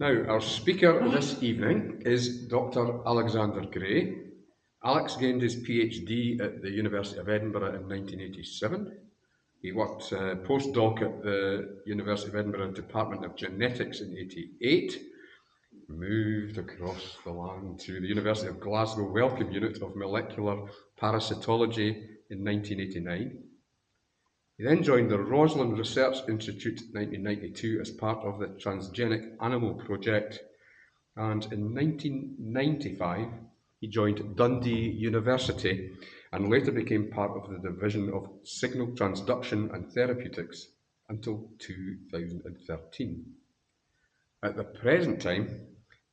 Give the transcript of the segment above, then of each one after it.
Now, our speaker this evening is Dr. Alexander Gray. Alex gained his PhD at the University of Edinburgh in 1987. He worked postdoc at the University of Edinburgh Department of Genetics in 1988, moved across the land to the University of Glasgow Wellcome Unit of Molecular Parasitology in 1989. He then joined the Leverhulme Research Institute in 1992 as part of the Transgenic Animal Project, and in 1995 he joined Dundee University and later became part of the Division of Signal Transduction and Therapeutics until 2013. At the present time,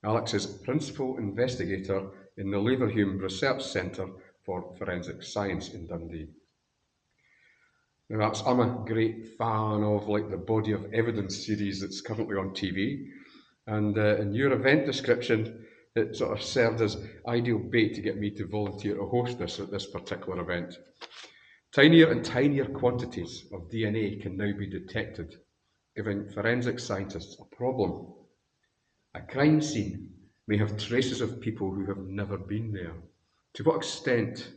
Alex is Principal Investigator in the Leverhulme Research Centre for Forensic Science in Dundee. Now, I'm a great fan of the Body of Evidence series that's currently on TV, and in your event description, it sort of served as ideal bait to get me to volunteer to host this at this particular event. Tinier and tinier quantities of DNA can now be detected, giving forensic scientists a problem. A crime scene may have traces of people who have never been there. To what extent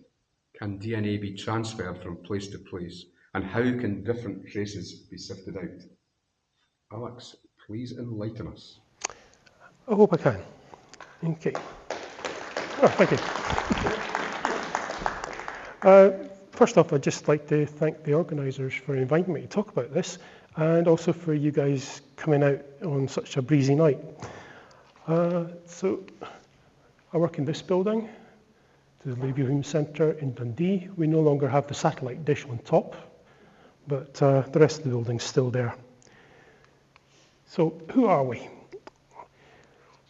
can DNA be transferred from place to place? And how can different traces be sifted out? Alex, please enlighten us. I hope I can. Okay. Thank you. First off, I'd just like to thank the organisers for inviting me to talk about this, and also for you guys coming out on such a breezy night. So I work in this building, the Leverhulme Centre in Dundee. We no longer have the satellite dish on top, but the rest of the building's still there. So who are we?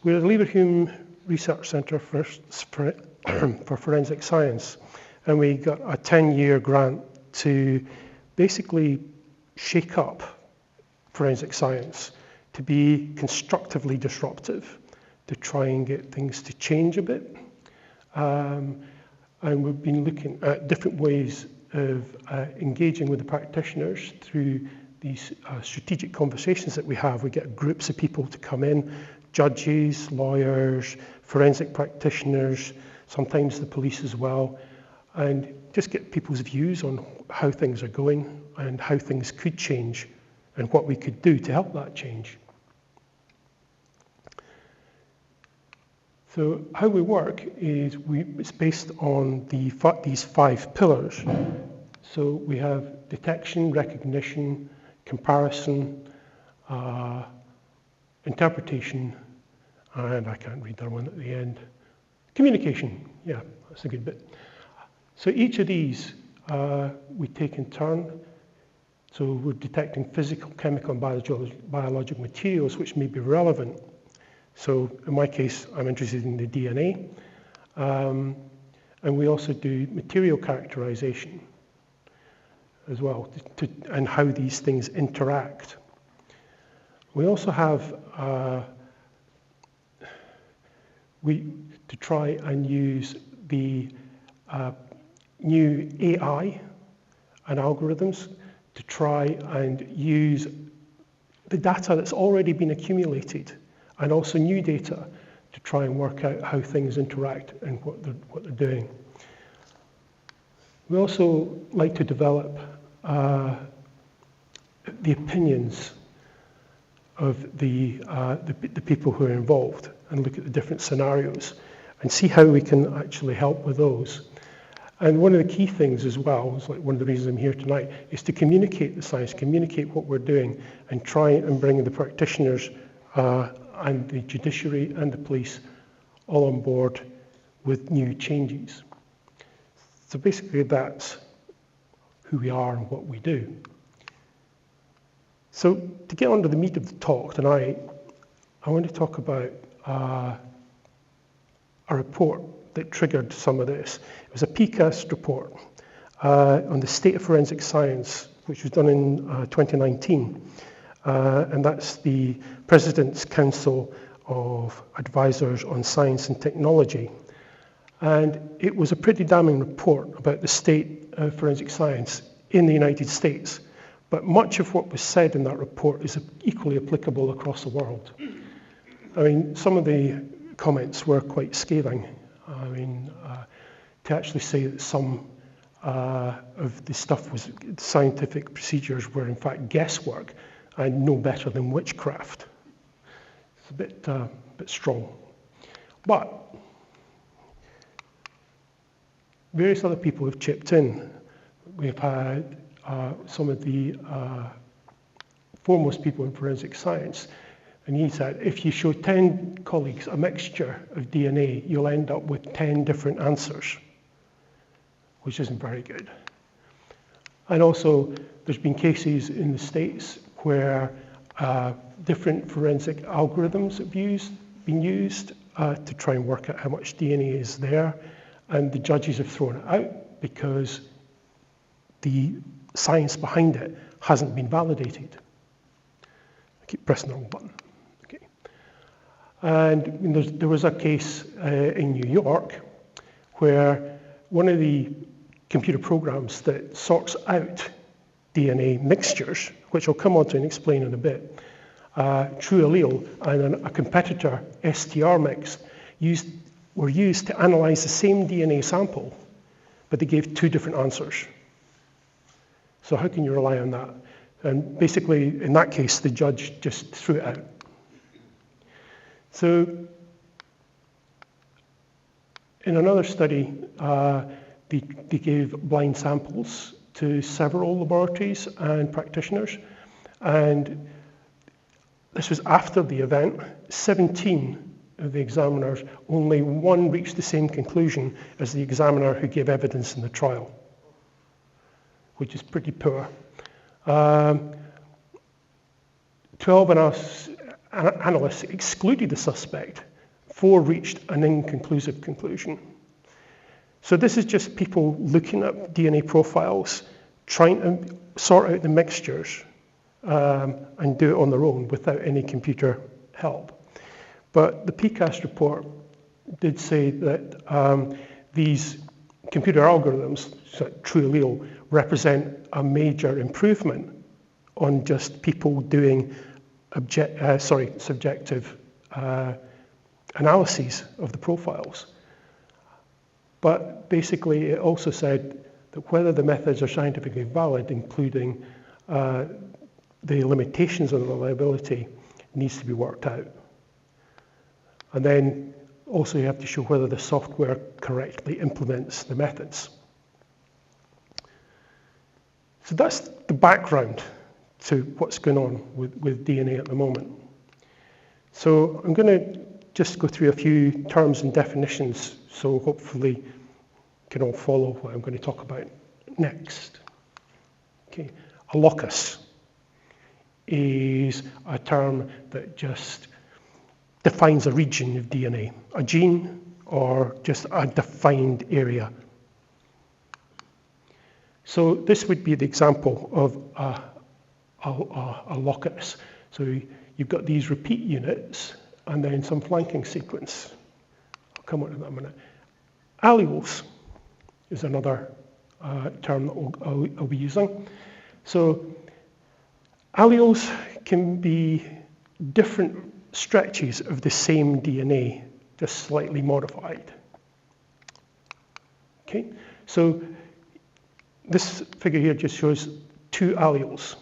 We're the Leverhulme Research Centre for Forensic Science, and we got a 10-year grant to basically shake up forensic science, to be constructively disruptive, to try and get things to change a bit. And we've been looking at different ways of engaging with the practitioners through these strategic conversations that we have. We get groups of people to come in, judges, lawyers, forensic practitioners, sometimes the police as well, and just get people's views on how things are going and how things could change and what we could do to help that change. So how we work is it's based on these 5 pillars. So we have detection, recognition, comparison, interpretation, and I can't read that one at the end. Communication, yeah, that's a good bit. So each of these we take in turn. So we're detecting physical, chemical, and biological materials which may be relevant. So in my case, I'm interested in the DNA. And we also do material characterization as well, and how these things interact. We also have to try and use the new AI and algorithms to try and use the data that's already been accumulated, and also new data to try and work out how things interact and what they're doing. We also like to develop the opinions of the people who are involved and look at the different scenarios and see how we can actually help with those. And one of the key things as well, is like one of the reasons I'm here tonight, is to communicate the science, communicate what we're doing, and try and bring the practitioners and the judiciary and the police all on board with new changes. So basically that's who we are and what we do. So to get on to the meat of the talk tonight, I want to talk about a report that triggered some of this. It was a PCAST report on the state of forensic science, which was done in 2019. And that's the President's Council of Advisors on Science and Technology. And it was a pretty damning report about the state of forensic science in the United States. But much of what was said in that report is equally applicable across the world. I mean, some of the comments were quite scathing. I mean, to actually say that some of the stuff was scientific procedures were in fact guesswork and no better than witchcraft. It's a bit strong. But various other people have chipped in. We've had some of the foremost people in forensic science, and he said if you show 10 colleagues a mixture of DNA, you'll end up with 10 different answers, which isn't very good. And also, there's been cases in the States where different forensic algorithms have been used to try and work out how much DNA is there, and the judges have thrown it out because the science behind it hasn't been validated. I keep pressing the wrong button. Okay. And there was a case in New York where one of the computer programs that sorts out DNA mixtures, which I'll come on to and explain in a bit, true allele and a competitor STR mix were used to analyze the same DNA sample, but they gave 2 different answers. So how can you rely on that? And basically, in that case, the judge just threw it out. So in another study, they gave blind samples to several laboratories and practitioners, and this was after the event. 17 of the examiners, only 1 reached the same conclusion as the examiner who gave evidence in the trial, which is pretty poor. 12 analysts excluded the suspect. 4 reached an inconclusive conclusion. So this is just people looking at DNA profiles, trying to sort out the mixtures, and do it on their own without any computer help. But the PCAST report did say that these computer algorithms, so true allele, represent a major improvement on just people doing subjective analyses of the profiles. But basically, it also said that whether the methods are scientifically valid, including the limitations on reliability, needs to be worked out. And then also you have to show whether the software correctly implements the methods. So that's the background to what's going on with DNA at the moment. So I'm going to just go through a few terms and definitions, so hopefully you can all follow what I'm going to talk about next. Okay, a locus is a term that just defines a region of DNA, a gene, or just a defined area. So this would be the example of a locus. So you've got these repeat units and then some flanking sequence. I'll come on to that in a minute. Alleles is another term that I'll be using. So alleles can be different stretches of the same DNA, just slightly modified. Okay, so this figure here just shows 2 alleles.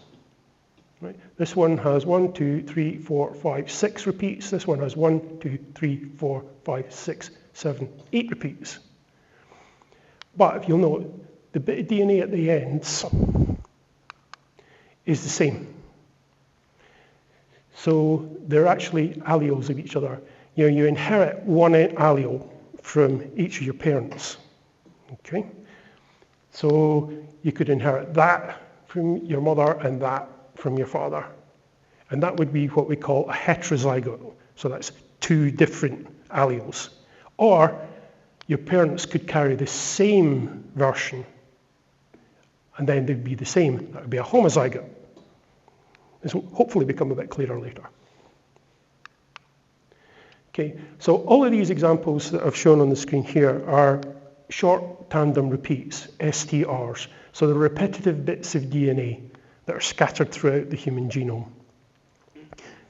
Right? This one has 1, 2, 3, 4, 5, 6 repeats. This one has 1, 2, 3, 4, 5, 6, 7, 8 repeats. But if you'll note, the bit of DNA at the ends is the same. So they're actually alleles of each other. You know, you inherit one allele from each of your parents. Okay? So you could inherit that from your mother and that from your father. And that would be what we call a heterozygote. So that's 2 different alleles. Or your parents could carry the same version and then they'd be the same. That would be a homozygote. This will hopefully become a bit clearer later. Okay, so all of these examples that I've shown on the screen here are short tandem repeats, STRs. So they're repetitive bits of DNA that are scattered throughout the human genome.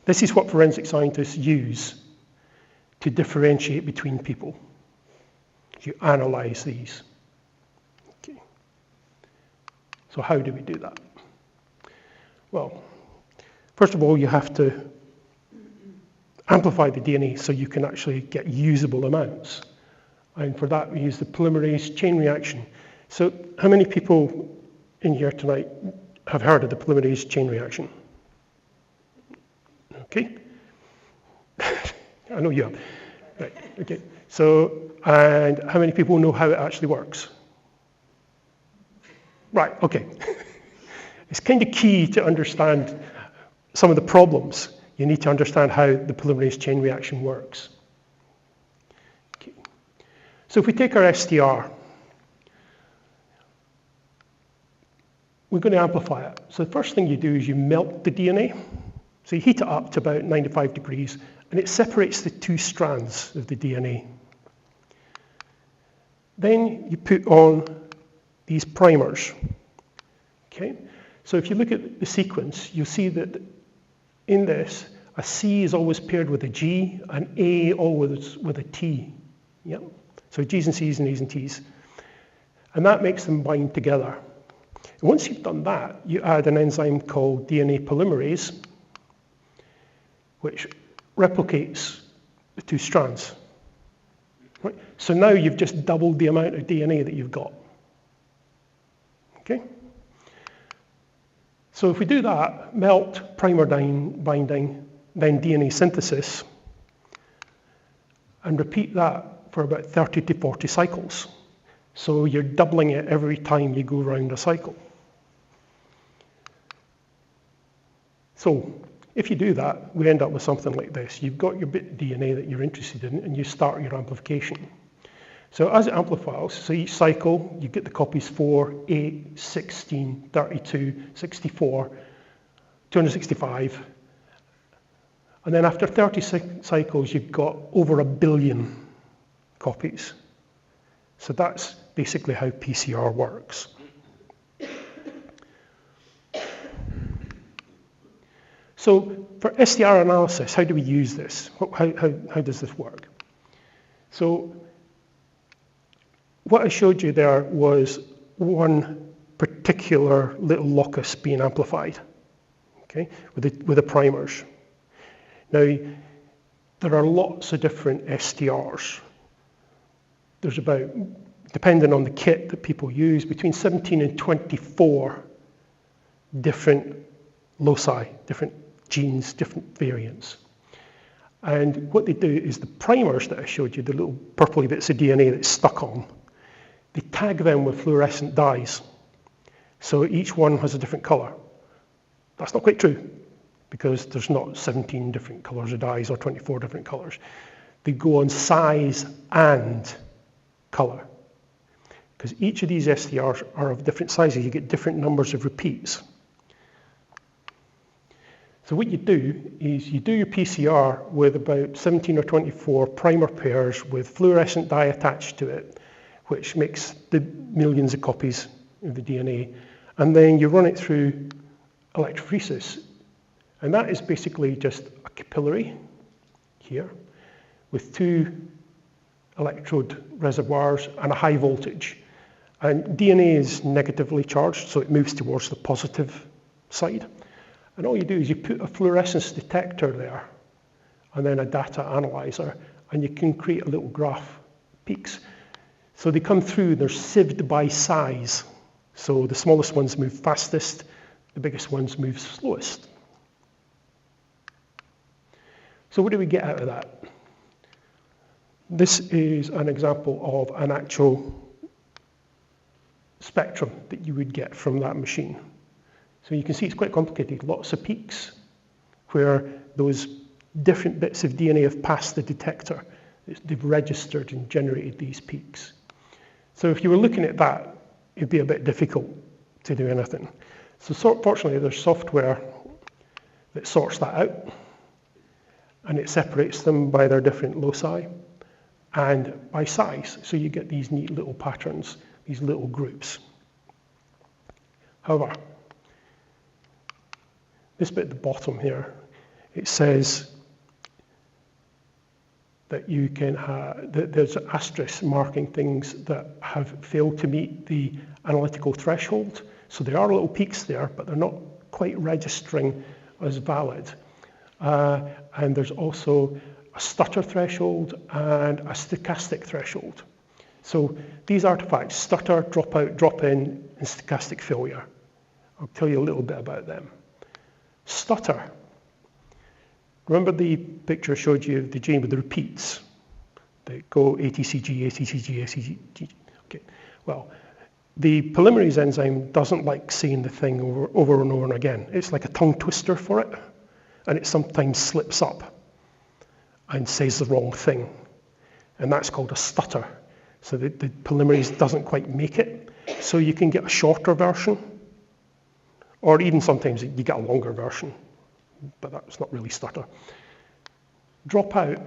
This is what forensic scientists use to differentiate between people. You analyze these. Okay. So how do we do that? Well, first of all, you have to amplify the DNA so you can actually get usable amounts. And for that, we use the polymerase chain reaction. So how many people in here tonight have heard of the polymerase chain reaction? Okay. I know you have. Right, okay. So, and how many people know how it actually works? Right, okay. It's kind of key to understand some of the problems. You need to understand how the polymerase chain reaction works. Okay. So if we take our STR, we're going to amplify it. So the first thing you do is you melt the DNA. So you heat it up to about 95 degrees, and it separates the two strands of the DNA. Then you put on these primers. Okay? So if you look at the sequence, you'll see that in this, a C is always paired with a G, and A always with a T. Yep. So G's and C's and A's and T's. And that makes them bind together. And once you've done that, you add an enzyme called DNA polymerase, which replicates the two strands. Right? So now you've just doubled the amount of DNA that you've got. Okay? So if we do that, melt, primer binding, then DNA synthesis, and repeat that for about 30 to 40 cycles. So you're doubling it every time you go around a cycle. So if you do that, we end up with something like this. You've got your bit of DNA that you're interested in, and you start your amplification. So as it amplifies, so each cycle, you get the copies 4, 8, 16, 32, 64, 265. And then after 30 cycles, you've got over 1 billion copies. So that's basically how PCR works. So for STR analysis, how do we use this? How does this work? So what I showed you there was one particular little locus being amplified, okay, with the primers. Now, there are lots of different STRs. There's about, depending on the kit that people use, between 17 and 24 different loci, different genes, different variants. And what they do is the primers that I showed you, the little purpley bits of DNA that's stuck on, they tag them with fluorescent dyes. So each one has a different color. That's not quite true, because there's not 17 different colors of dyes or 24 different colors. They go on size and color, because each of these STRs are of different sizes. You get different numbers of repeats. So what you do is you do your PCR with about 17 or 24 primer pairs with fluorescent dye attached to it, which makes the millions of copies of the DNA. And then you run it through electrophoresis. And that is basically just a capillary here with 2 electrode reservoirs and a high voltage. And DNA is negatively charged, so it moves towards the positive side. And all you do is you put a fluorescence detector there and then a data analyzer, and you can create a little graph, peaks. So they come through, they're sieved by size. So the smallest ones move fastest, the biggest ones move slowest. So what do we get out of that? This is an example of an actual spectrum that you would get from that machine. So you can see it's quite complicated. Lots of peaks where those different bits of DNA have passed the detector. They've registered and generated these peaks. So if you were looking at that, it'd be a bit difficult to do anything. So fortunately, there's software that sorts that out, and it separates them by their different loci and by size. So you get these neat little patterns, these little groups. However, this bit at the bottom here, it says that you can have, that there's asterisks marking things that have failed to meet the analytical threshold. So there are little peaks there, but they're not quite registering as valid. And there's also a stutter threshold and a stochastic threshold. So these artifacts, stutter, dropout, drop in, and stochastic failure. I'll tell you a little bit about them. Stutter. Remember the picture I showed you of the gene with the repeats? They go ATCG, ATCG, ATCG. Okay. Well, the polymerase enzyme doesn't like seeing the thing over and over and again. It's like a tongue twister for it, and it sometimes slips up and says the wrong thing. And that's called a stutter. So the polymerase doesn't quite make it. So you can get a shorter version, or even sometimes you get a longer version, but that's not really stutter. Dropout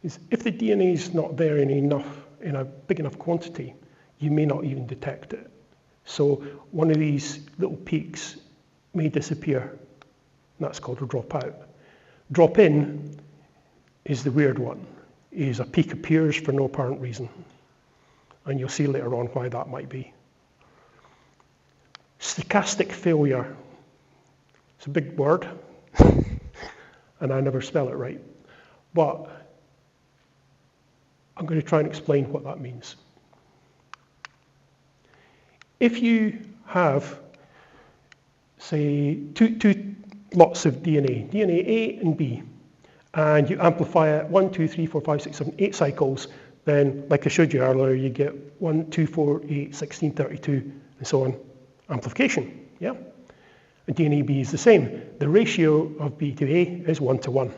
is if the DNA is not there in a big enough quantity, you may not even detect it. So one of these little peaks may disappear. That's called a dropout. Drop in is the weird one. Is a peak appears for no apparent reason. And you'll see later on why that might be. Stochastic failure. It's a big word, and I never spell it right. But I'm going to try and explain what that means. If you have, say, two lots of DNA A and B, and you amplify it 1, 2, 3, 4, 5, 6, 7, 8 cycles, then, like I showed you earlier, you get 1, 2, 4, 8, 16, 32, and so on, amplification, yeah? And DNA B is the same. The ratio of B to A is 1 to 1.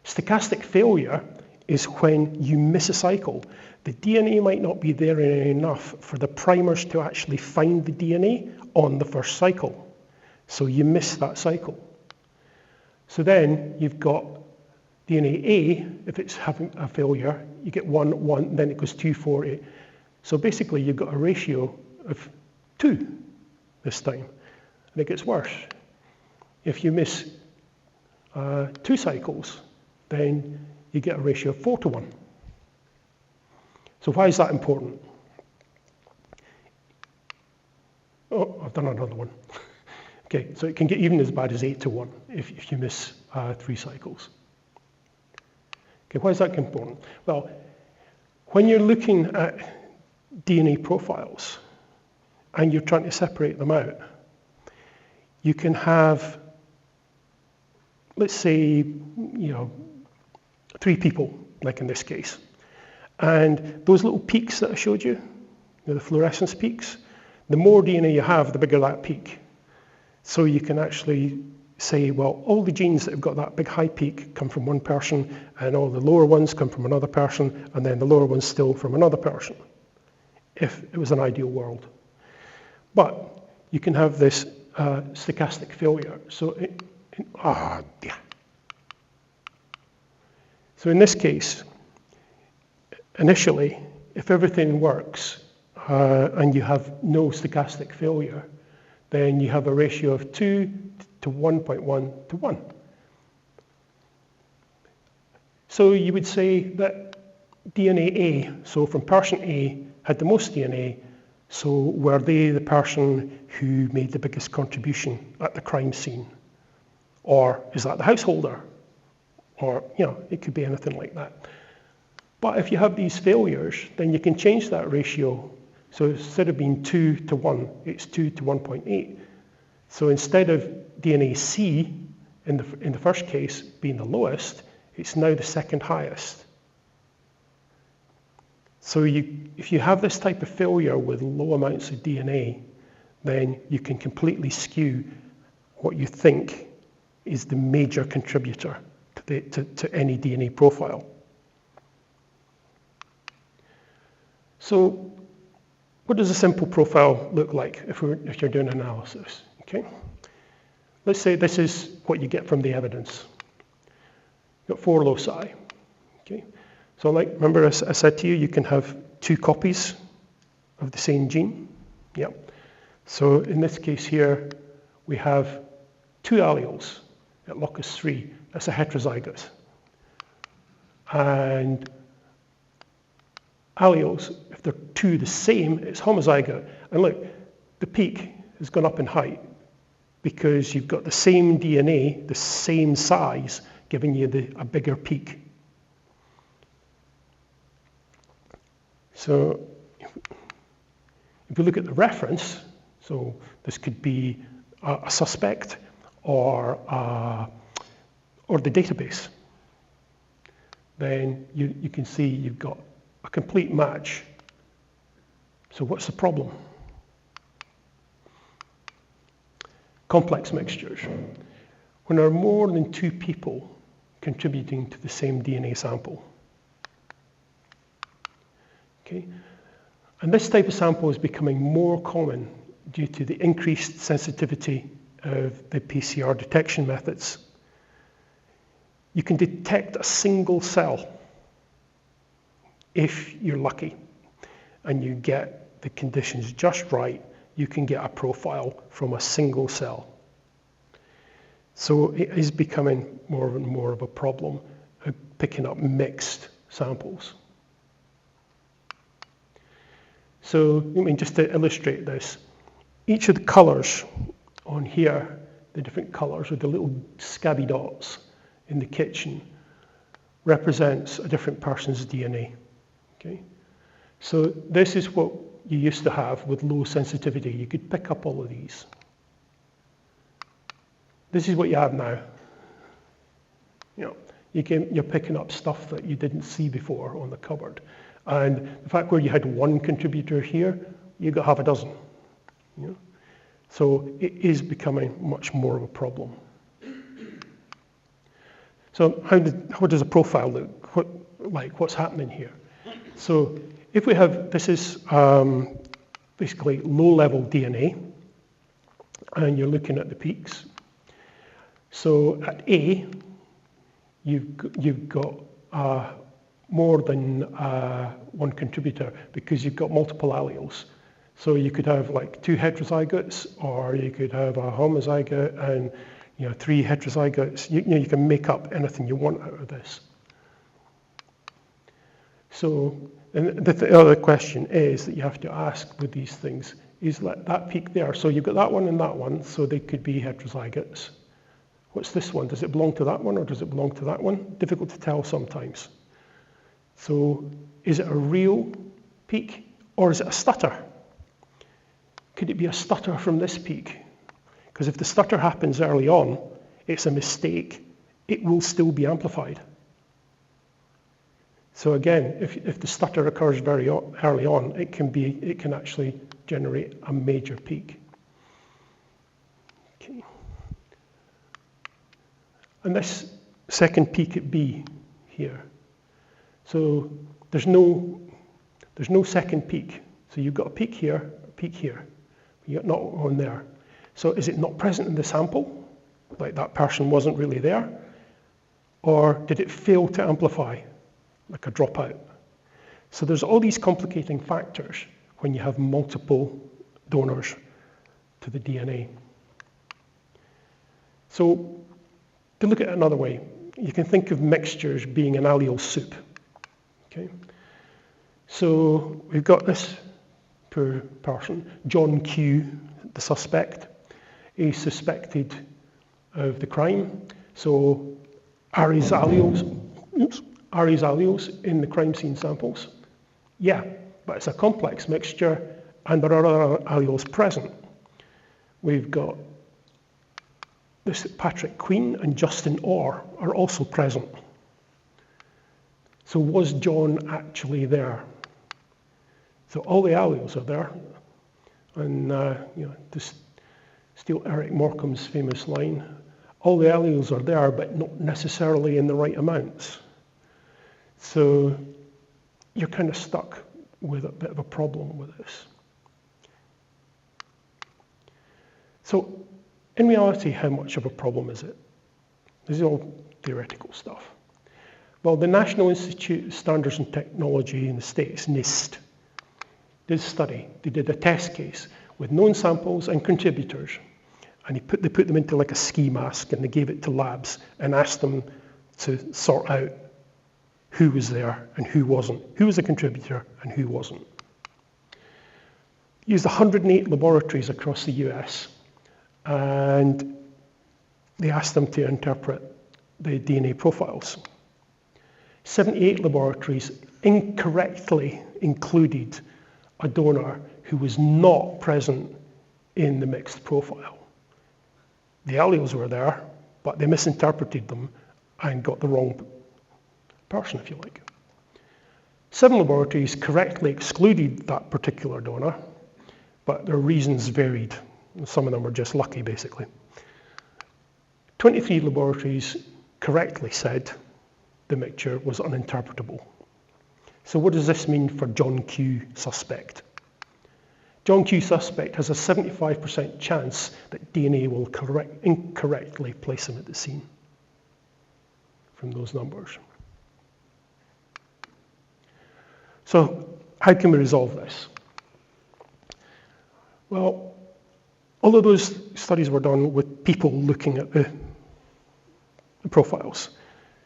Stochastic failure is when you miss a cycle. The DNA might not be there enough for the primers to actually find the DNA on the first cycle. So you miss that cycle. So then you've got DNA A, if it's having a failure, you get 1, 1, then it goes 2, 4, 8. So basically you've got a ratio of 2 this time, and it gets worse. If you miss 2 cycles, then you get a ratio of 4 to 1. So why is that important? Oh, I've done another one. Okay, so it can get even as bad as 8 to 1 if you miss 3 cycles. Okay, why is that important? Well, when you're looking at DNA profiles and you're trying to separate them out, you can have, let's say, 3 people, like in this case. And those little peaks that I showed you, the fluorescence peaks, the more DNA you have, the bigger that peak. So you can actually say, well, all the genes that have got that big high peak come from one person, and all the lower ones come from another person, and then the lower ones still from another person, if it was an ideal world. But you can have this stochastic failure. So So in this case, initially, if everything works and you have no stochastic failure, then you have a ratio of 2 to 1.1 to 1. So you would say that DNA A, so from person A, had the most DNA, so were they the person who made the biggest contribution at the crime scene? Or is that the householder? Or, it could be anything like that. But if you have these failures, then you can change that ratio. So instead of being 2 to 1, it's 2 to 1.8. So instead of DNA C in the first case being the lowest, it's now the second highest. So if you have this type of failure with low amounts of DNA, then you can completely skew what you think is the major contributor to any DNA profile. So what does a simple profile look like if you're doing analysis? Okay. Let's say this is what you get from the evidence. You've got 4 loci. Okay. So remember I said to you, you can have 2 copies of the same gene. Yeah. So in this case here, we have 2 alleles at locus 3. That's a heterozygous. And alleles, if they're two the same, it's homozygote. And look, the peak has gone up in height because you've got the same DNA, the same size, giving you a bigger peak. So if you look at the reference, so this could be a suspect or the database, then you can see you've got a complete match. So what's the problem? Complex mixtures. When there are more than two people contributing to the same DNA sample. Okay? And this type of sample is becoming more common due to the increased sensitivity of the PCR detection methods. You can detect a single cell if you're lucky and you get the conditions just right. You can get a profile from a single cell. So it is becoming more and more of a problem of picking up mixed samples. So I mean, just to illustrate this, each of the colours on here, the different colours with the little scabby dots in the kitchen, represents a different person's DNA. Okay? So this is what you used to have with low sensitivity. You could pick up all of these. This is what you have now. You know, you're picking up stuff that you didn't see before on the cupboard. And the fact where you had one contributor here, you got half a dozen. You know? So it is becoming much more of a problem. So how does a profile look? What's happening here? So if we have, this is basically low-level DNA, and you're looking at the peaks. So at A, you've got more than one contributor because you've got multiple alleles. So you could have like 2 heterozygotes, or you could have a homozygote and 3 heterozygotes. You can make up anything you want out of this. So and the other question is that you have to ask with these things is that peak there. So you've got that one and that one, so they could be heterozygotes. What's this one? Does it belong to that one or does it belong to that one? Difficult to tell sometimes. So is it a real peak or is it a stutter? Could it be a stutter from this peak? Because if the stutter happens early on, it's a mistake. It will still be amplified. So again, if the stutter occurs very early on, it can actually generate a major peak. Okay. And this second peak at B here. So there's no second peak. So you've got a peak here, a peak here. You've got not one there. So is it not present in the sample? Like that person wasn't really there? Or did it fail to amplify, like a dropout? So there's all these complicating factors when you have multiple donors to the DNA. So to look at it another way, you can think of mixtures being an allele soup. Okay? So we've got this poor person, John Q, the suspect, is suspected of the crime. So are his alleles in the crime scene samples? Yeah, but it's a complex mixture and there are other alleles present. We've got this Patrick Queen and Justin Orr are also present. So was John actually there? So all the alleles are there. And to steal Eric Morecambe's famous line, all the alleles are there, but not necessarily in the right amounts. So you're kind of stuck with a bit of a problem with this. So in reality, how much of a problem is it? This is all theoretical stuff. Well, the National Institute of Standards and Technology in the States, NIST, did a study. They did a test case with known samples and contributors. And they put them into like a ski mask and they gave it to labs and asked them to sort out who was there and who wasn't, who was a contributor and who wasn't. Used 108 laboratories across the US, and they asked them to interpret the DNA profiles. 78 laboratories incorrectly included a donor who was not present in the mixed profile. The alleles were there, but they misinterpreted them and got the wrong person, if you like. 7 laboratories correctly excluded that particular donor, but their reasons varied. Some of them were just lucky, basically. 23 laboratories correctly said the mixture was uninterpretable. So what does this mean for John Q. suspect? John Q. suspect has a 75% chance that DNA will incorrectly place him at the scene from those numbers. So how can we resolve this? Well, all of those studies were done with people looking at the profiles.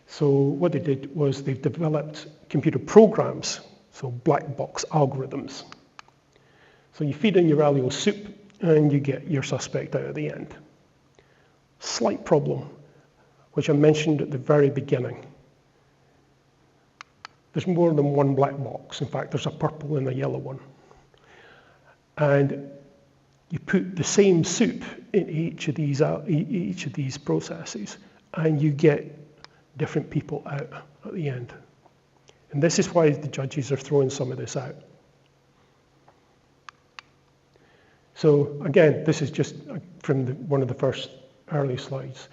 So what they did was they developed computer programs, so black box algorithms. So you feed in your allele soup and you get your suspect out at the end. Slight problem, which I mentioned at the very beginning. There's more than one black box. In fact, there's a purple and a yellow one. And you put the same soup in each of these processes, and you get different people out at the end. And this is why the judges are throwing some of this out. So again, this is just from one of the first early slides.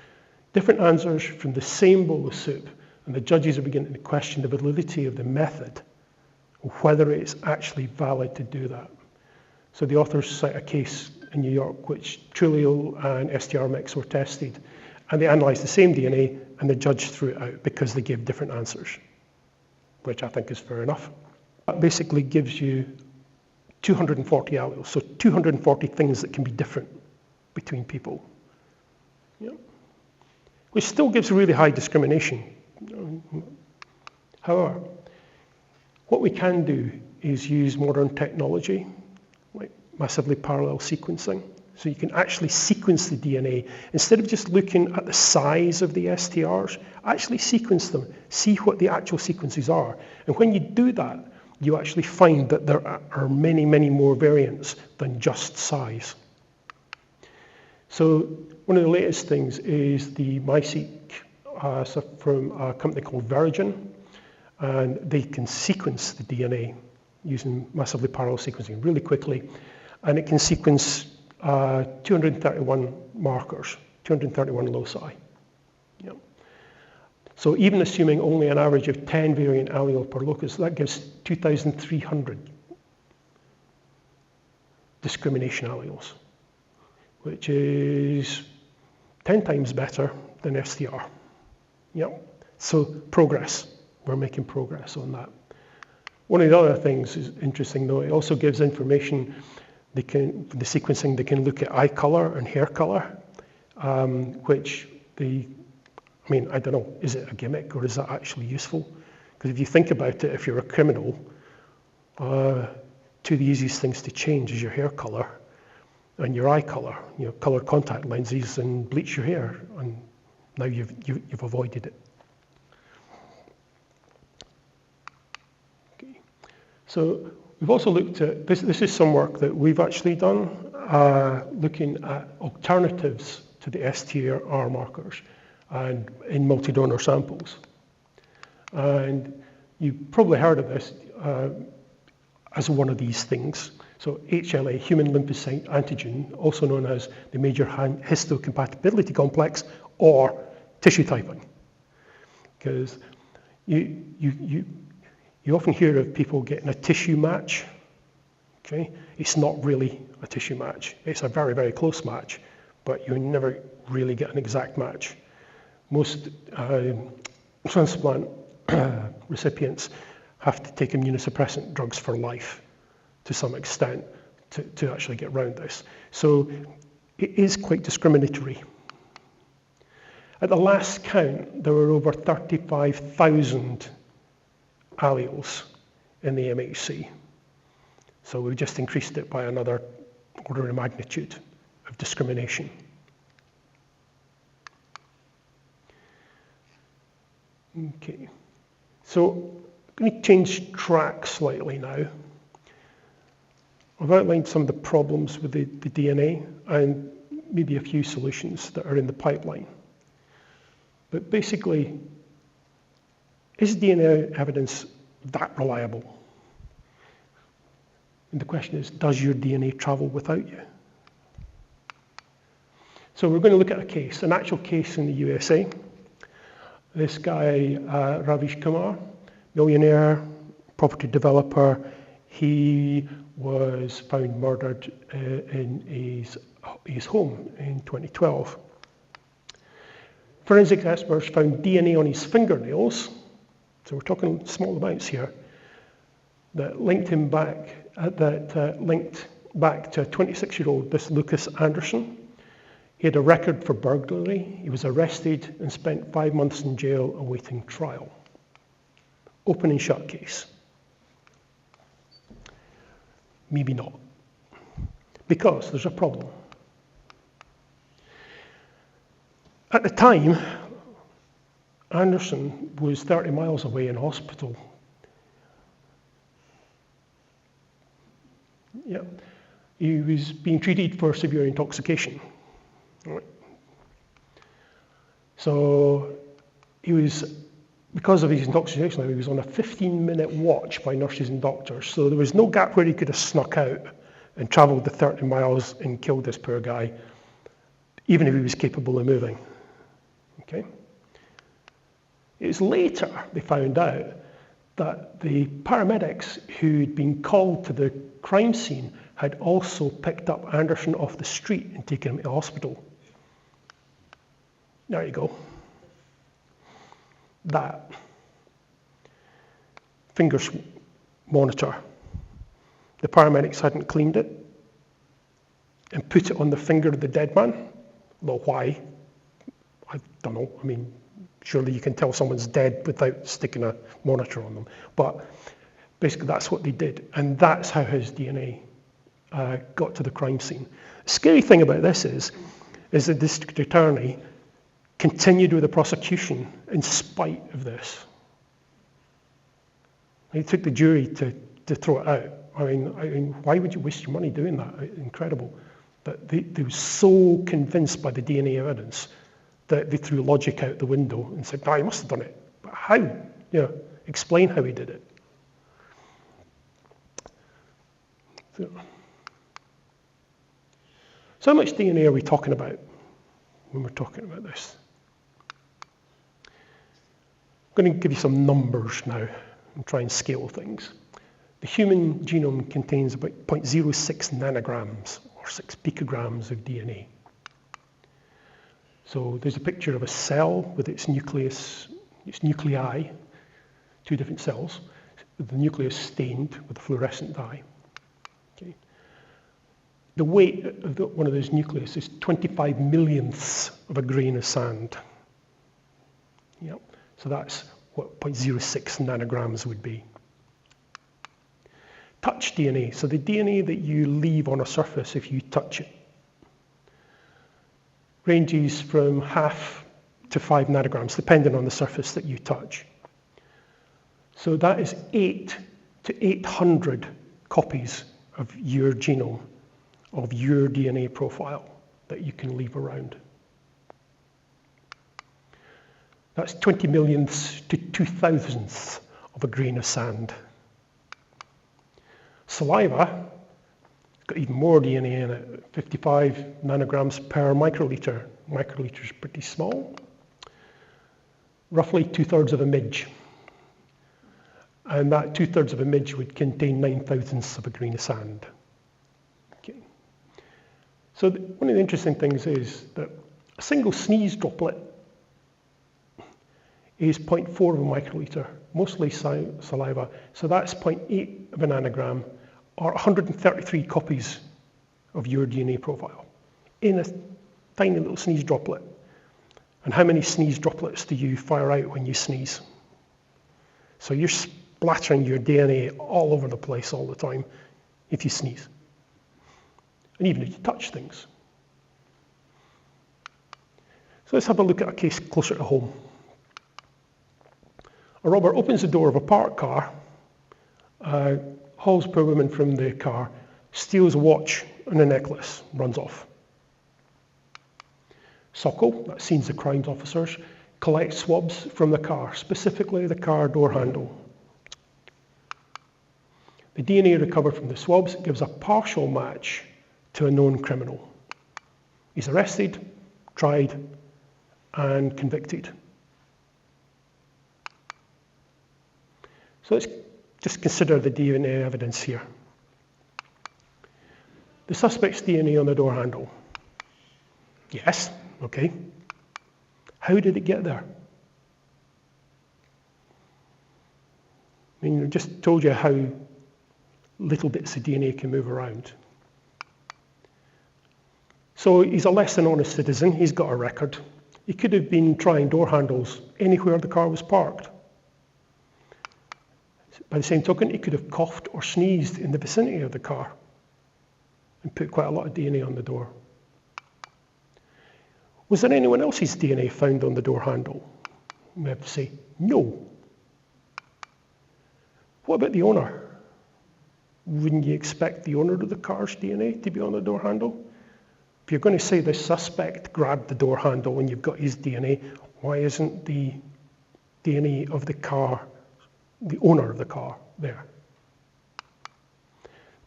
Different answers from the same bowl of soup, and the judges are beginning to question the validity of the method, whether it's actually valid to do that. So the authors cite a case in New York which Trulio and STR mix were tested, and they analysed the same DNA, and the judge threw it out because they gave different answers, which I think is fair enough. That basically gives you 240 alleles, so 240 things that can be different between people. Yeah. Which still gives really high discrimination. However, what we can do is use modern technology, like massively parallel sequencing. So you can actually sequence the DNA. Instead of just looking at the size of the STRs, actually sequence them, see what the actual sequences are. And when you do that, you actually find that there are many, many more variants than just size. So one of the latest things is the MySeq from a company called Virgin, and they can sequence the DNA using massively parallel sequencing really quickly, and it can sequence 231 markers, 231 loci. Yep. So even assuming only an average of 10 variant allele per locus, that gives 2,300 discrimination alleles, which is 10 times better than STR. Yep. So progress, we're making progress on that. One of the other things is interesting though, it also gives information. The sequencing, they can look at eye color and hair color, which I don't know, is it a gimmick or is that actually useful? Because if you think about it, if you're a criminal, two of the easiest things to change is your hair color and your eye color. You know, color contact lenses and bleach your hair, and now you've avoided it. Okay. So we've also looked at, this is some work that we've actually done, looking at alternatives to the STR markers and in multi-donor samples. And you've probably heard of this as one of these things. So HLA, human lymphocyte antigen, also known as the major histocompatibility complex, or tissue typing. Because you often hear of people getting a tissue match. Okay, it's not really a tissue match. It's a very, very close match, but you never really get an exact match. Most transplant recipients have to take immunosuppressant drugs for life to some extent to actually get around this. So it is quite discriminatory. At the last count, there were over 35,000 alleles in the MHC. So we've just increased it by another order of magnitude of discrimination. Okay, so I'm going to change track slightly now. I've outlined some of the problems with the DNA and maybe a few solutions that are in the pipeline. But basically, is DNA evidence that reliable? And the question is, does your DNA travel without you? So we're going to look at a case, an actual case in the USA. This guy, Ravish Kumar, millionaire, property developer, he was found murdered in his home in 2012. Forensic experts found DNA on his fingernails, so we're talking small amounts here, that linked back to a 26-year-old, this Lucas Anderson. He had a record for burglary. He was arrested and spent 5 months in jail awaiting trial. Open and shut case. Maybe not. Because there's a problem. At the time, Anderson was 30 miles away in hospital. Yeah. He was being treated for severe intoxication. Right. So he was, because of his intoxication, he was on a 15-minute watch by nurses and doctors. So there was no gap where he could have snuck out and travelled the 30 miles and killed this poor guy, even if he was capable of moving. Okay. It was later they found out that the paramedics who'd been called to the crime scene had also picked up Anderson off the street and taken him to hospital. There you go. That finger monitor. The paramedics hadn't cleaned it and put it on the finger of the dead man. Well, why? I don't know. I mean, surely you can tell someone's dead without sticking a monitor on them. But basically that's what they did. And that's how his DNA got to the crime scene. The scary thing about this is the district attorney continued with the prosecution in spite of this. He took the jury to throw it out. I mean, why would you waste your money doing that? Incredible. But they were so convinced by the DNA evidence that they threw logic out the window and said, he must have done it. But how? You know, explain how he did it. So how much DNA are we talking about when we're talking about this? I'm going to give you some numbers now and try and scale things. The human genome contains about 0.06 nanograms or 6 picograms of DNA. So there's a picture of a cell with its nucleus, its nuclei, 2 different cells, with the nucleus stained with a fluorescent dye. Okay. The weight of one of those nucleus is 25 millionths of a grain of sand. Yep. So that's what 0.06 nanograms would be. Touch DNA, so the DNA that you leave on a surface if you touch it, ranges from 0.5 to 5 nanograms, depending on the surface that you touch. So that is 8 to 800 copies of your genome, of your DNA profile that you can leave around. That's 20 millionths to 2,000ths of a grain of sand. Saliva got even more DNA in it, 55 nanograms per microliter. Microliter is pretty small. Roughly 2/3 of a midge. And that 2/3 of a midge would contain 9,000ths of a grain of sand. Okay. So one of the interesting things is that a single sneeze droplet is 0.4 of a microliter, mostly saliva. So that's 0.8 of a nanogram, or 133 copies of your DNA profile in a tiny little sneeze droplet. And how many sneeze droplets do you fire out when you sneeze? So you're splattering your DNA all over the place all the time if you sneeze. And even if you touch things. So let's have a look at a case closer to home. A robber opens the door of a parked car, hauls poor woman from the car, steals a watch and a necklace, runs off. Sokol, that scene's the crimes officers, collects swabs from the car, specifically the car door handle. The DNA recovered from the swabs gives a partial match to a known criminal. He's arrested, tried, and convicted. So let's just consider the DNA evidence here. The suspect's DNA on the door handle. Yes, okay. How did it get there? I mean, I just told you how little bits of DNA can move around. So he's a less than honest citizen. He's got a record. He could have been trying door handles anywhere the car was parked. By the same token, he could have coughed or sneezed in the vicinity of the car and put quite a lot of DNA on the door. Was there anyone else's DNA found on the door handle? We have to say, no. What about the owner? Wouldn't you expect the owner of the car's DNA to be on the door handle? If you're going to say the suspect grabbed the door handle and you've got his DNA, why isn't the DNA of the car, the owner of the car, there?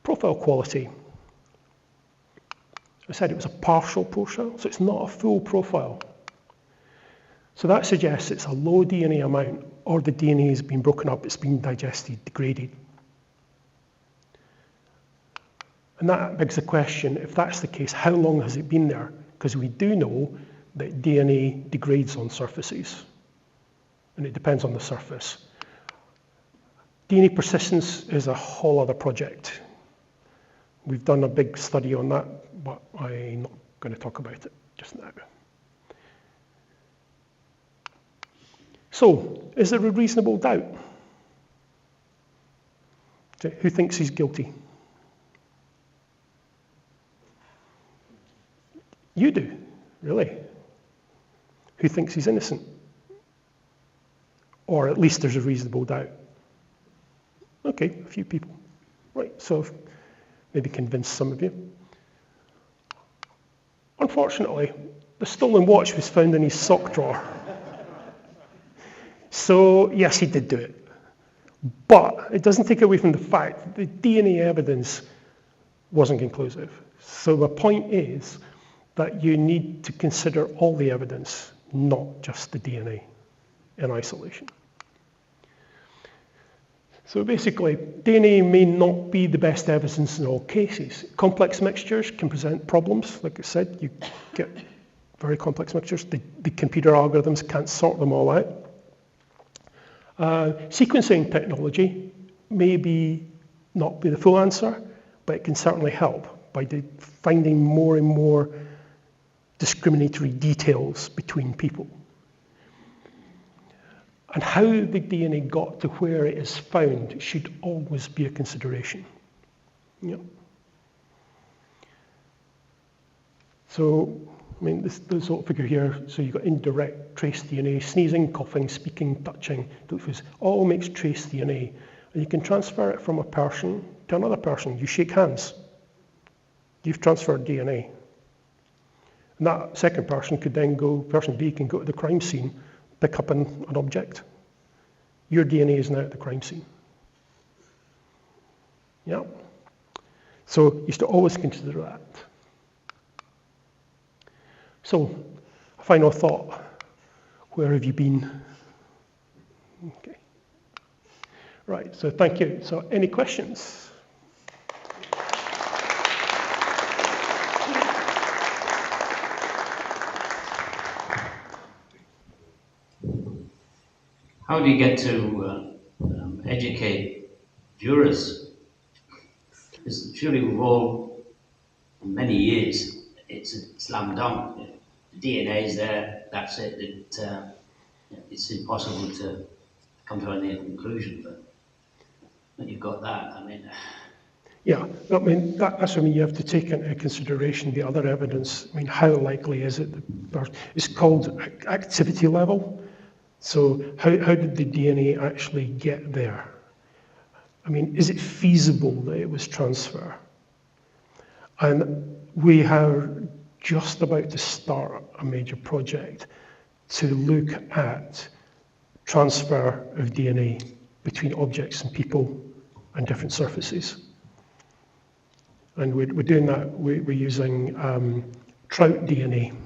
Profile quality. I said it was a partial profile, so it's not a full profile. So that suggests it's a low DNA amount, or the DNA has been broken up, it's been digested, degraded. And that begs the question, if that's the case, how long has it been there? Because we do know that DNA degrades on surfaces, and it depends on the surface. DNA persistence is a whole other project. We've done a big study on that, but I'm not going to talk about it just now. So, is there a reasonable doubt? Who thinks he's guilty? You do, really. Who thinks he's innocent? Or at least there's a reasonable doubt. Okay, a few people. Right, so maybe convince some of you. Unfortunately, the stolen watch was found in his sock drawer. So, yes, he did do it. But it doesn't take away from the fact that the DNA evidence wasn't conclusive. So the point is that you need to consider all the evidence, not just the DNA in isolation. So basically, DNA may not be the best evidence in all cases. Complex mixtures can present problems. Like I said, you get very complex mixtures. The computer algorithms can't sort them all out. Sequencing technology may not be the full answer, but it can certainly help by finding more and more discriminatory details between people. And how the DNA got to where it is found should always be a consideration. Yep. So, I mean, this little figure here, so you've got indirect trace DNA, sneezing, coughing, speaking, touching, all makes trace DNA. And you can transfer it from a person to another person. You shake hands. You've transferred DNA. And that second person could then person B can go to the crime scene, pick up an object. Your DNA is now at the crime scene. Yeah. So you should always consider that. So, a final thought. Where have you been? Okay. Right, so thank you. So any questions? How do you get to educate jurors? Because surely we've all, in many years, it's a slam dunk. The DNA is there, that's it. It's impossible to come to any conclusion. But But you've got that. I mean, Yeah, I mean, that's what I mean, you have to take into consideration the other evidence. I mean, how likely is it that it's called activity level. So how did the DNA actually get there? I mean, is it feasible that it was transfer? And we are just about to start a major project to look at transfer of DNA between objects and people and different surfaces. And we're doing that, we're using trout DNA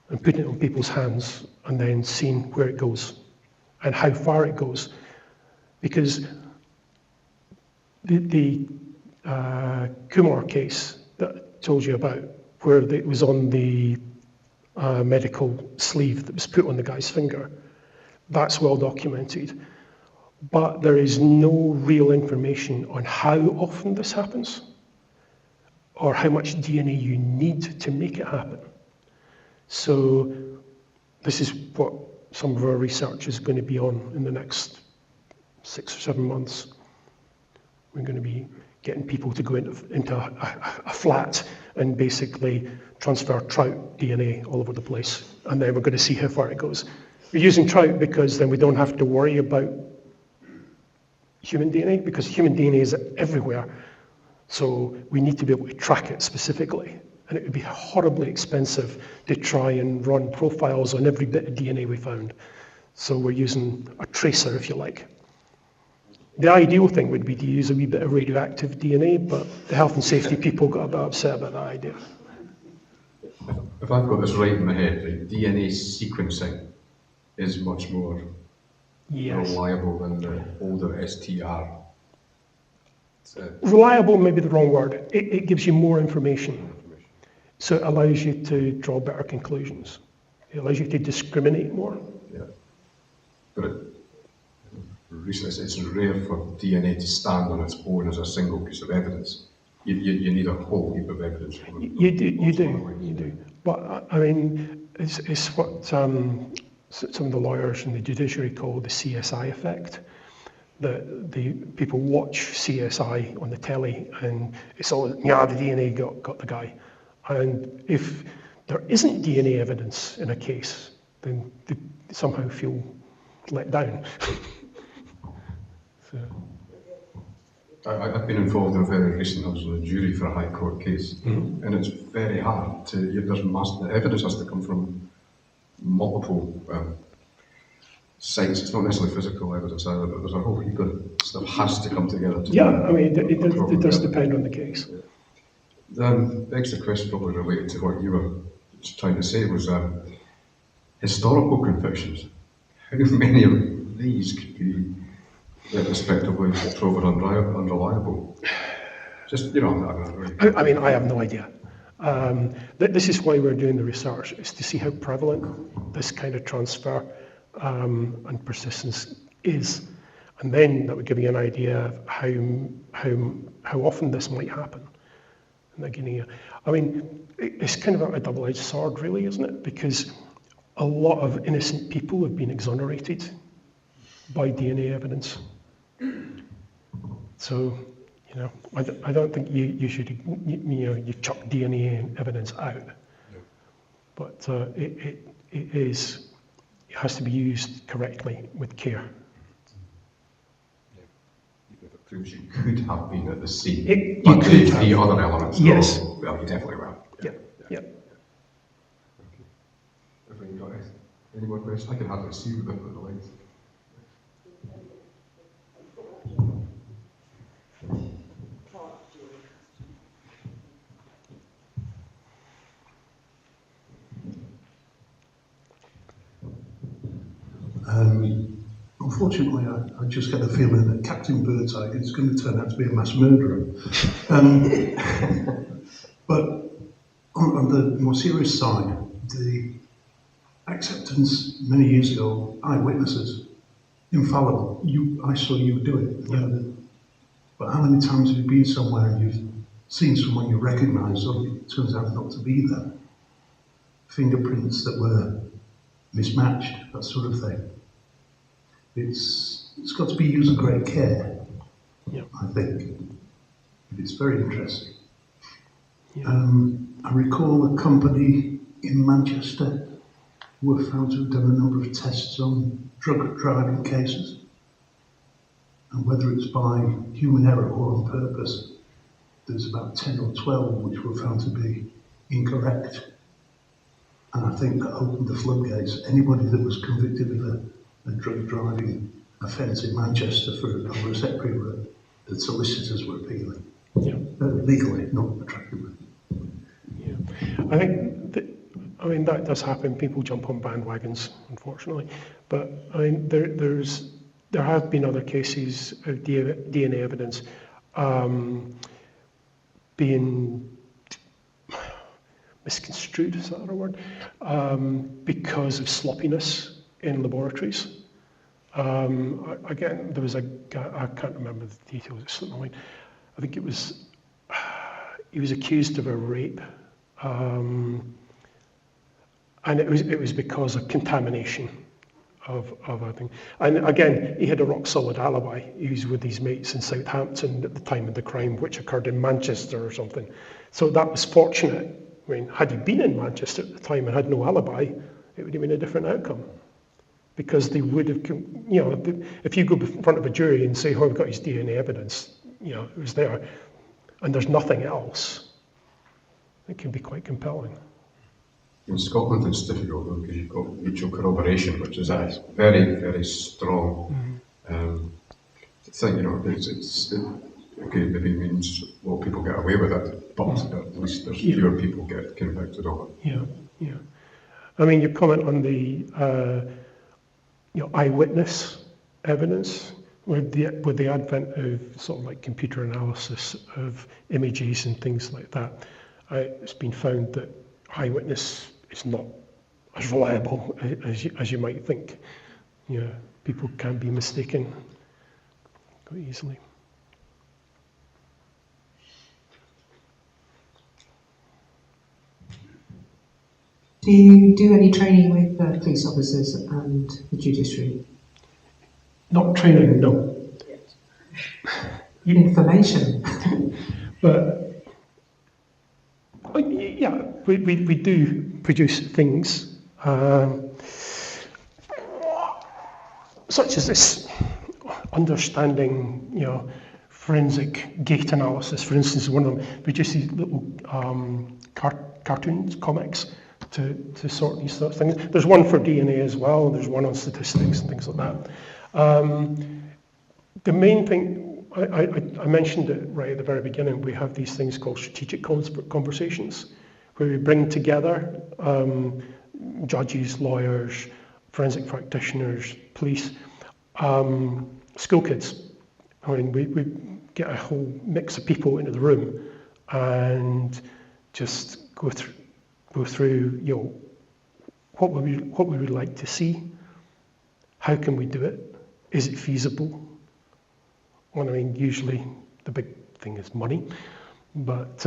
and putting it on people's hands and then seeing where it goes and how far it goes. Because the Kumar case that I told you about, where it was on the medical sleeve that was put on the guy's finger, that's well documented. But there is no real information on how often this happens or how much DNA you need to make it happen. So this is what some of our research is going to be on in the next 6 or 7 months. We're going to be getting people to go into a flat and basically transfer trout DNA all over the place. And then we're going to see how far it goes. We're using trout because then we don't have to worry about human DNA, because human DNA is everywhere. So we need to be able to track it specifically. And it would be horribly expensive to try and run profiles on every bit of DNA we found. So we're using a tracer, if you like. The ideal thing would be to use a wee bit of radioactive DNA, but the health and safety people got a bit upset about that idea. If I've got this right in my head, right, DNA sequencing is much more reliable than the older STR. Reliable may be the wrong word. It gives you more information. So it allows you to draw better conclusions. It allows you to discriminate more. Yeah. But recently it's rare for DNA to stand on its own as a single piece of evidence. You need a whole heap of evidence. You do. But I mean, it's what some of the lawyers in the judiciary call the CSI effect. The people watch CSI on the telly and it's all, the DNA got the guy. And if there isn't DNA evidence in a case, then they somehow feel let down. So. I've been involved in a very recent, I was on a jury for a High Court case, and it's very hard to, the evidence has to come from multiple sites. It's not necessarily physical evidence either, but there's a whole heap of stuff has to come together. I mean, it does depend on the case. Begs the question, probably related to what you were trying to say, was historical convictions. How many of these could be respectively proven unreliable? Just, I mean, I have no idea. This is why we're doing the research, is to see how prevalent this kind of transfer and persistence is. And then that would give you an idea of how often this might happen. I mean, it's kind of a double-edged sword, really, isn't it? Because a lot of innocent people have been exonerated by DNA evidence. So, I don't think you should, you chuck DNA evidence out. But it has to be used correctly with care. If it proves you could have been at the scene, You but could the have. other elements, yes. Well, you definitely will. Yeah. Okay. Have we got any more questions? I can hardly see with the lights. Unfortunately, I just get the feeling that Captain Birdseye is going to turn out to be a mass murderer. But on the more serious side, the acceptance many years ago, eyewitnesses, infallible. I saw you do it. Yeah. But how many times have you been somewhere and you've seen someone you recognise, or it turns out not to be there? Fingerprints that were mismatched, that sort of thing. It's got to be used with great care. Yeah. I think. It's very interesting. Yeah. I recall a company in Manchester who were found to have done a number of tests on drug driving cases. And whether it's by human error or on purpose, there's about 10 or 12 which were found to be incorrect. And I think that opened the floodgates. Anybody that was convicted of a drug driving offence in Manchester for over a set period, the solicitors were appealing. Yeah. Legally, not attractively. Yeah. I think that does happen. People jump on bandwagons, unfortunately. But I mean, there have been other cases of DNA evidence being misconstrued, is that a word? Because of sloppiness in laboratories. Again, there was a guy, I can't remember the details, it's slipped my mind. I think it was, he was accused of a rape. And it was because of contamination of a thing. And again, he had a rock solid alibi. He was with his mates in Southampton at the time of the crime, which occurred in Manchester or something. So that was fortunate. I mean, had he been in Manchester at the time and had no alibi, it would have been a different outcome. Because they would have, if you go in front of a jury and say, oh, we've got his DNA evidence, it was there, and there's nothing else, it can be quite compelling. In Scotland, it's difficult though, because you've got mutual corroboration, which is a very, very strong thing. Okay, maybe means well, people get away with it, but at least there's fewer people get convicted of it. Yeah. I mean, your comment on the eyewitness evidence with the advent of sort of like computer analysis of images and things like that, it's been found that eyewitness is not as reliable as you might think. People can be mistaken quite easily. Do you do any training with police officers and the judiciary? Not training, no. Information. But yeah, we do produce things such as this understanding, forensic gait analysis. For instance, one of them produces little cartoons, comics, to sort these sorts of things. There's one for DNA as well. There's one on statistics and things like that. The main thing, I mentioned it right at the very beginning, we have these things called strategic conversations, where we bring together judges, lawyers, forensic practitioners, police, school kids. I mean, we get a whole mix of people into the room and just go through what we would like to see, how can we do it, is it feasible? Well, I mean, usually the big thing is money, but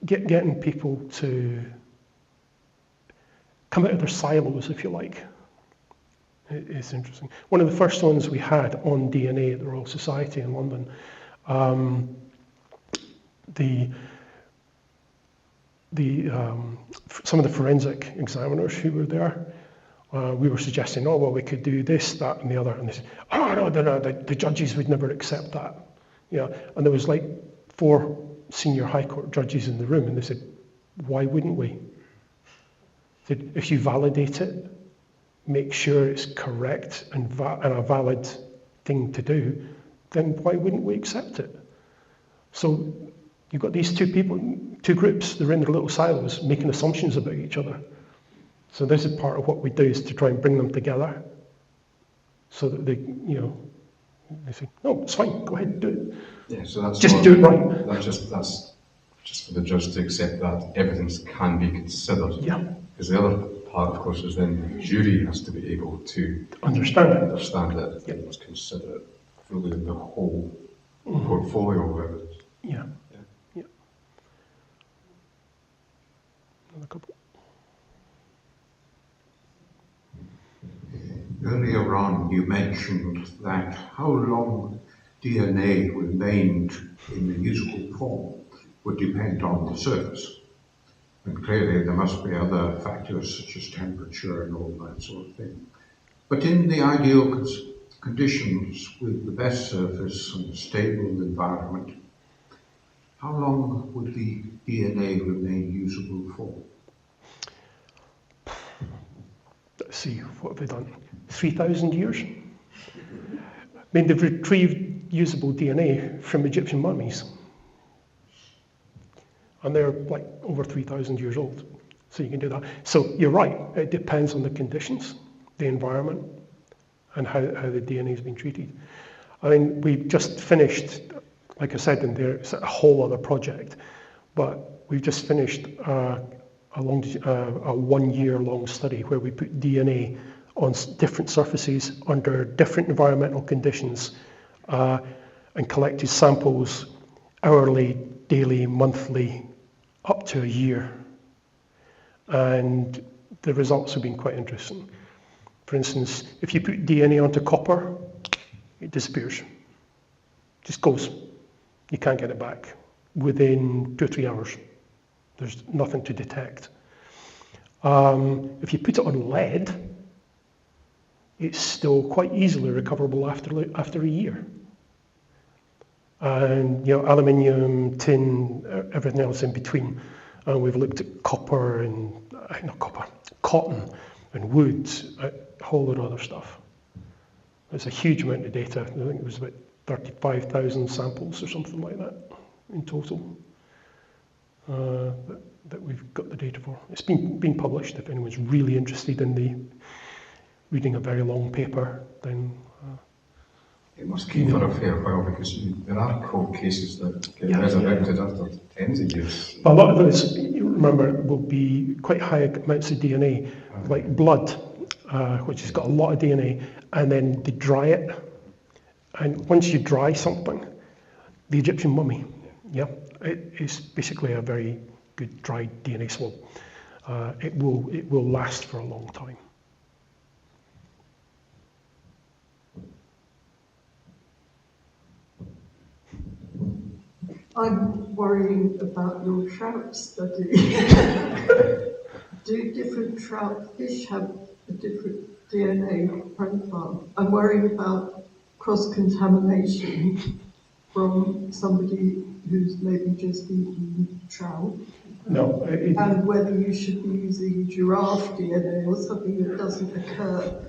getting people to come out of their silos, if you like, is interesting. One of the first ones we had on DNA at the Royal Society in London, some of the forensic examiners who were there, we were suggesting, oh, well, we could do this, that, and the other. And they said, oh, no, the judges would never accept that. And there was like 4 senior High Court judges in the room, and they said, why wouldn't we? They said, if you validate it, make sure it's correct and a valid thing to do, then why wouldn't we accept it? So you've got these two groups, they're in their little silos, making assumptions about each other. So this is part of what we do, is to try and bring them together so that they say, no, it's fine, go ahead and do it. Yeah, so that's just do it right. That's just for the judge to accept that evidence can be considered. Yeah. Because the other part, of course, is then the jury has to be able to understand it. Yep. And consider it fully in the whole portfolio of evidence. Yeah. Another couple. Earlier on, on, you mentioned that how long DNA remained in the usable form would depend on the surface. And clearly there must be other factors such as temperature and all that sort of thing. But in the ideal conditions with the best surface and a stable environment, how long would the DNA remain usable for? Let's see, what have they done? 3,000 years? I mean, they've retrieved usable DNA from Egyptian mummies. And they're like over 3,000 years old. So you can do that. So you're right, it depends on the conditions, the environment, and how the DNA has been treated. I mean, we've just finished, like I said in there, it's a whole other project, but we've just finished a 1 year long study where we put DNA on different surfaces under different environmental conditions and collected samples hourly, daily, monthly, up to a year. And the results have been quite interesting. For instance, if you put DNA onto copper, it disappears. Just goes. You can't get it back within 2 or 3 hours. There's nothing to detect. If you put it on lead, it's still quite easily recoverable after a year. And aluminium, tin, everything else in between. And we've looked at cotton and wood, a whole lot of other stuff. It's a huge amount of data. I think it was about 35,000 samples or something like that in total that we've got the data for. It's been published. If anyone's really interested in reading a very long paper, then it must keep for a fair while because there are cold cases that get resurrected after tens of years. A lot of those, you remember, will be quite high amounts of DNA, like blood, which has got a lot of DNA, and then they dry it. And once you dry something, the Egyptian mummy, it is basically a very good dried DNA swab. It will last for a long time. I'm worrying about your trout study. Do different trout fish have a different DNA profile? I'm worried about cross-contamination from somebody who's maybe just eaten trout. No. And whether you should be using giraffe DNA or something that doesn't occur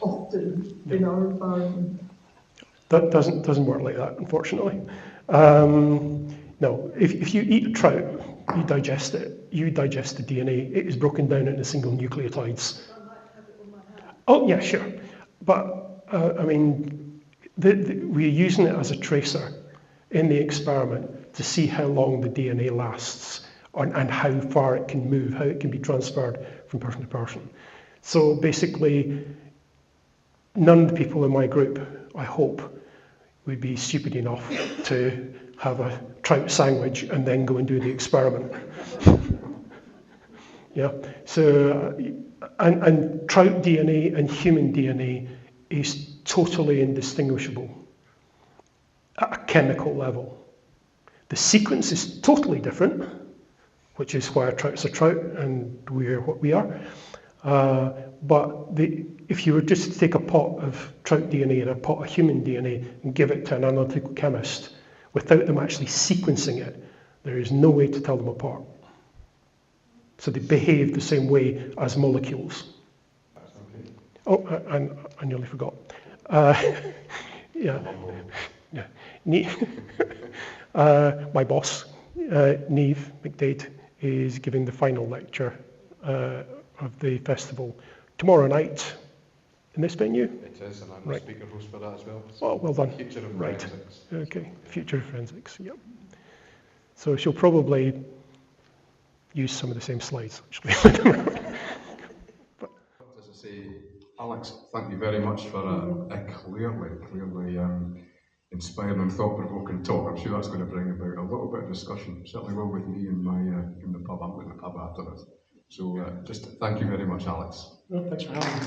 often in our environment. That doesn't work like that, unfortunately. No, if you eat a trout, you digest it. You digest the DNA. It is broken down into single nucleotides. I might have it on my hand. Oh, yeah, sure. But, I mean, we're using it as a tracer in the experiment to see how long the DNA lasts and how far it can move, how it can be transferred from person to person. So basically, none of the people in my group, I hope, would be stupid enough to have a trout sandwich and then go and do the experiment. So, and trout DNA and human DNA is totally indistinguishable at a chemical level. The sequence is totally different, which is why a trout's a trout and we're what we are. But if you were just to take a pot of trout DNA and a pot of human DNA and give it to an analytical chemist without them actually sequencing it, there is no way to tell them apart. So they behave the same way as molecules. Oh, and I nearly forgot. My boss, Niamh McDade, is giving the final lecture of the festival tomorrow night in this venue. It is, and I'm the speaker host for that as well. So well done. Future of right. Forensics. Okay, Future of Forensics, yep. So she'll probably use some of the same slides, actually. But, as I say, Alex, thank you very much for a clearly inspiring and thought-provoking talk. I'm sure that's going to bring about a little bit of discussion, certainly will with me in the pub. I'm in the pub after this. So just thank you very much, Alex. No, thanks for having me.